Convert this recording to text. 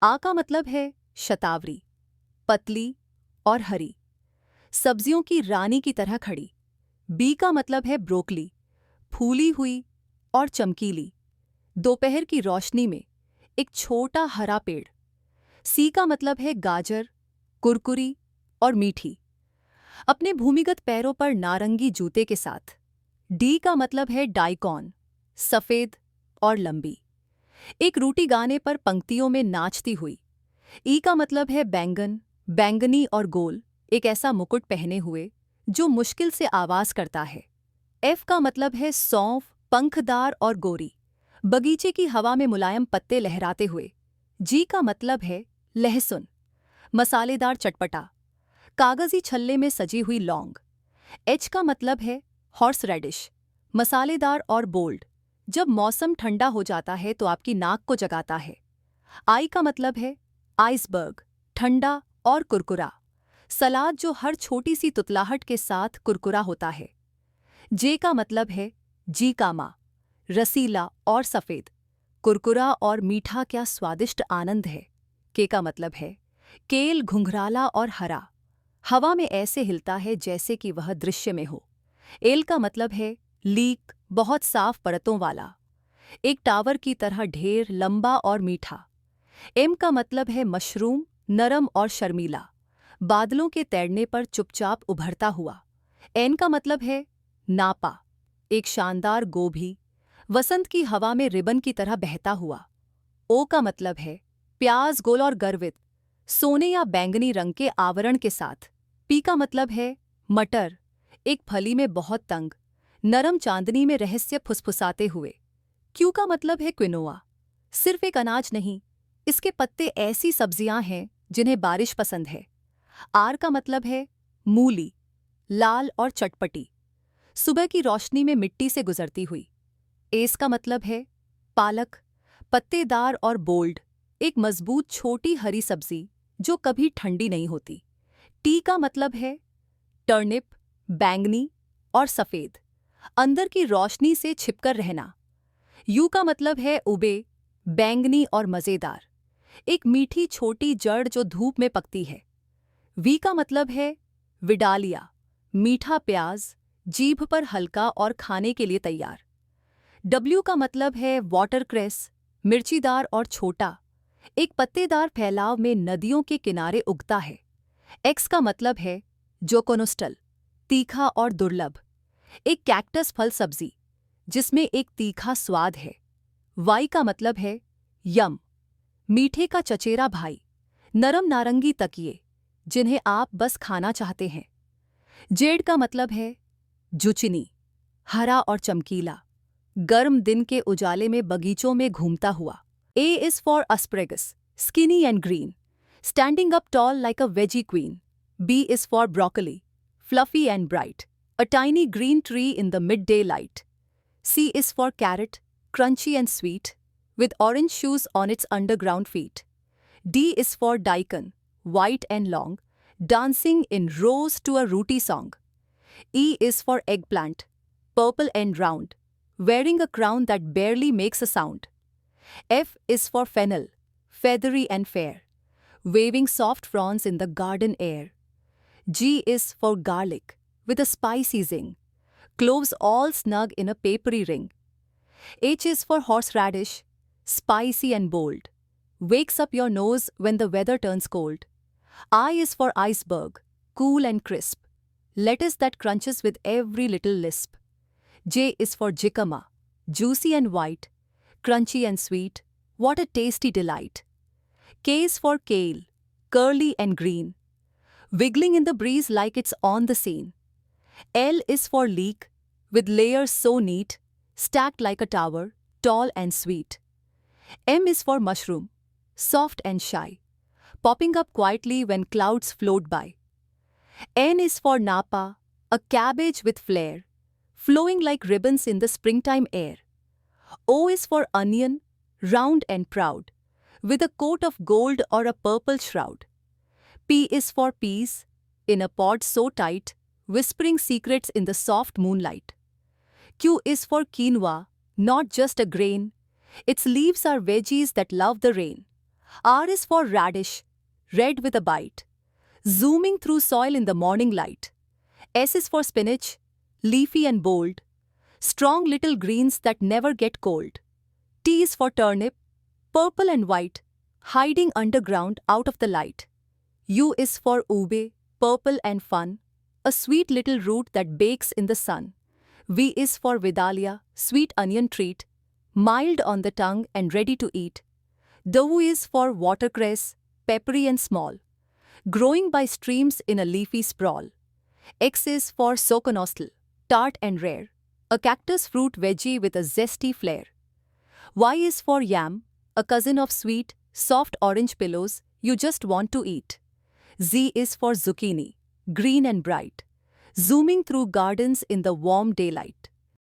आ का मतलब है शतावरी, पतली और हरी, सब्जियों की रानी की तरह खड़ी। बी का मतलब है ब्रोकली, फूली हुई और चमकीली, दोपहर की रोशनी में एक छोटा हरा पेड़। सी का मतलब है गाजर, कुरकुरी और मीठी, अपने भूमिगत पैरों पर नारंगी जूते के साथ। डी का मतलब है डाइकॉन, सफेद और लंबी, एक रूटी गाने पर पंक्तियों में नाचती हुई। ई का मतलब है बैंगन, बैंगनी और गोल, एक ऐसा मुकुट पहने हुए जो मुश्किल से आवाज करता है। एफ का मतलब है सौंफ, पंखदार और गोरी, बगीचे की हवा में मुलायम पत्ते लहराते हुए। जी का मतलब है लहसुन, मसालेदार चटपटा, कागजी छल्ले में सजी हुई लौंग। एच का मतलब है हॉर्स रेडिश, मसालेदार और बोल्ड, जब मौसम ठंडा हो जाता है तो आपकी नाक को जगाता है। आई का मतलब है आइसबर्ग, ठंडा और कुरकुरा, सलाद जो हर छोटी सी तुतलाहट के साथ कुरकुरा होता है। जे का मतलब है जीकामा, रसीला और सफेद, कुरकुरा और मीठा, क्या स्वादिष्ट आनंद है। के का मतलब है केल, घुंघराला और हरा, हवा में ऐसे हिलता है जैसे कि वह दृश्य में हो। एल का मतलब है लीक, बहुत साफ परतों वाला, एक टावर की तरह ढेर, लंबा और मीठा। एम का मतलब है मशरूम, नरम और शर्मीला, बादलों के तैरने पर चुपचाप उभरता हुआ। एन का मतलब है नापा, एक शानदार गोभी, वसंत की हवा में रिबन की तरह बहता हुआ। ओ का मतलब है प्याज, गोल और गर्वित, सोने या बैंगनी रंग के आवरण के साथ। पी का मतलब है मटर, एक फली में बहुत तंग, नरम चांदनी में रहस्य फुसफुसाते हुए। क्यू का मतलब है क्विनोआ, सिर्फ एक अनाज नहीं, इसके पत्ते ऐसी सब्जियां हैं जिन्हें बारिश पसंद है। आर का मतलब है मूली, लाल और चटपटी, सुबह की रोशनी में मिट्टी से गुजरती हुई। एस का मतलब है पालक, पत्तेदार और बोल्ड, एक मजबूत छोटी हरी सब्जी जो कभी ठंडी नहीं होती। टी का मतलब है टर्निप, बैंगनी और सफेद, अंदर की रोशनी से छिपकर रहना। यू का मतलब है उबे, बैंगनी और मजेदार, एक मीठी छोटी जड़ जो धूप में पकती है। वी का मतलब है विडालिया, मीठा प्याज, जीभ पर हल्का और खाने के लिए तैयार। डब्ल्यू का मतलब है वाटरक्रेस, मिर्चीदार और छोटा, एक पत्तेदार फैलाव में नदियों के किनारे उगता है। एक्स का मतलब है जोकोनोस्टल, तीखा और दुर्लभ, एक कैक्टस फल सब्जी जिसमें एक तीखा स्वाद है। वाई का मतलब है यम, मीठे का चचेरा भाई, नरम नारंगी तकिए जिन्हें आप बस खाना चाहते हैं। जेड का मतलब है जुचिनी, हरा और चमकीला, गर्म दिन के उजाले में बगीचों में घूमता हुआ। A is for asparagus, skinny and green, standing up tall like a veggie queen. B is for broccoli, fluffy and bright, a tiny green tree in the midday light. C is for carrot, crunchy and sweet, with orange shoes on its underground feet. D is for daikon, white and long, dancing in rows to a rooty song. E is for eggplant, purple and round, wearing a crown that barely makes a sound. F is for fennel, feathery and fair, waving soft fronds in the garden air. G is for garlic, with a spicy zing, cloves all snug in a papery ring. H is for horseradish, spicy and bold, wakes up your nose when the weather turns cold. I is for iceberg, cool and crisp, lettuce that crunches with every little lisp. J is for jicama, juicy and white, crunchy and sweet, what a tasty delight. K is for kale, curly and green, wiggling in the breeze like it's on the scene. L is for leek, with layers so neat, stacked like a tower, tall and sweet. M is for mushroom, soft and shy, popping up quietly when clouds float by. N is for napa, a cabbage with flair, flowing like ribbons in the springtime air. O is for onion, round and proud, with a coat of gold or a purple shroud. P is for peas, in a pod so tight, whispering secrets in the soft moonlight. Q is for quinoa, not just a grain. Its leaves are veggies that love the rain. R is for radish, red with a bite, zooming through soil in the morning light. S is for spinach, leafy and bold, strong little greens that never get cold. T is for turnip, purple and white, hiding underground out of the light. U is for ube, purple and fun, a sweet little root that bakes in the sun. V is for Vidalia, sweet onion treat, mild on the tongue and ready to eat. W is for watercress, peppery and small, growing by streams in a leafy sprawl. X is for soconostl, tart and rare, a cactus fruit veggie with a zesty flair. Y is for yam, a cousin of sweet, soft orange pillows you just want to eat. Z is for zucchini, green and bright, zooming through gardens in the warm daylight.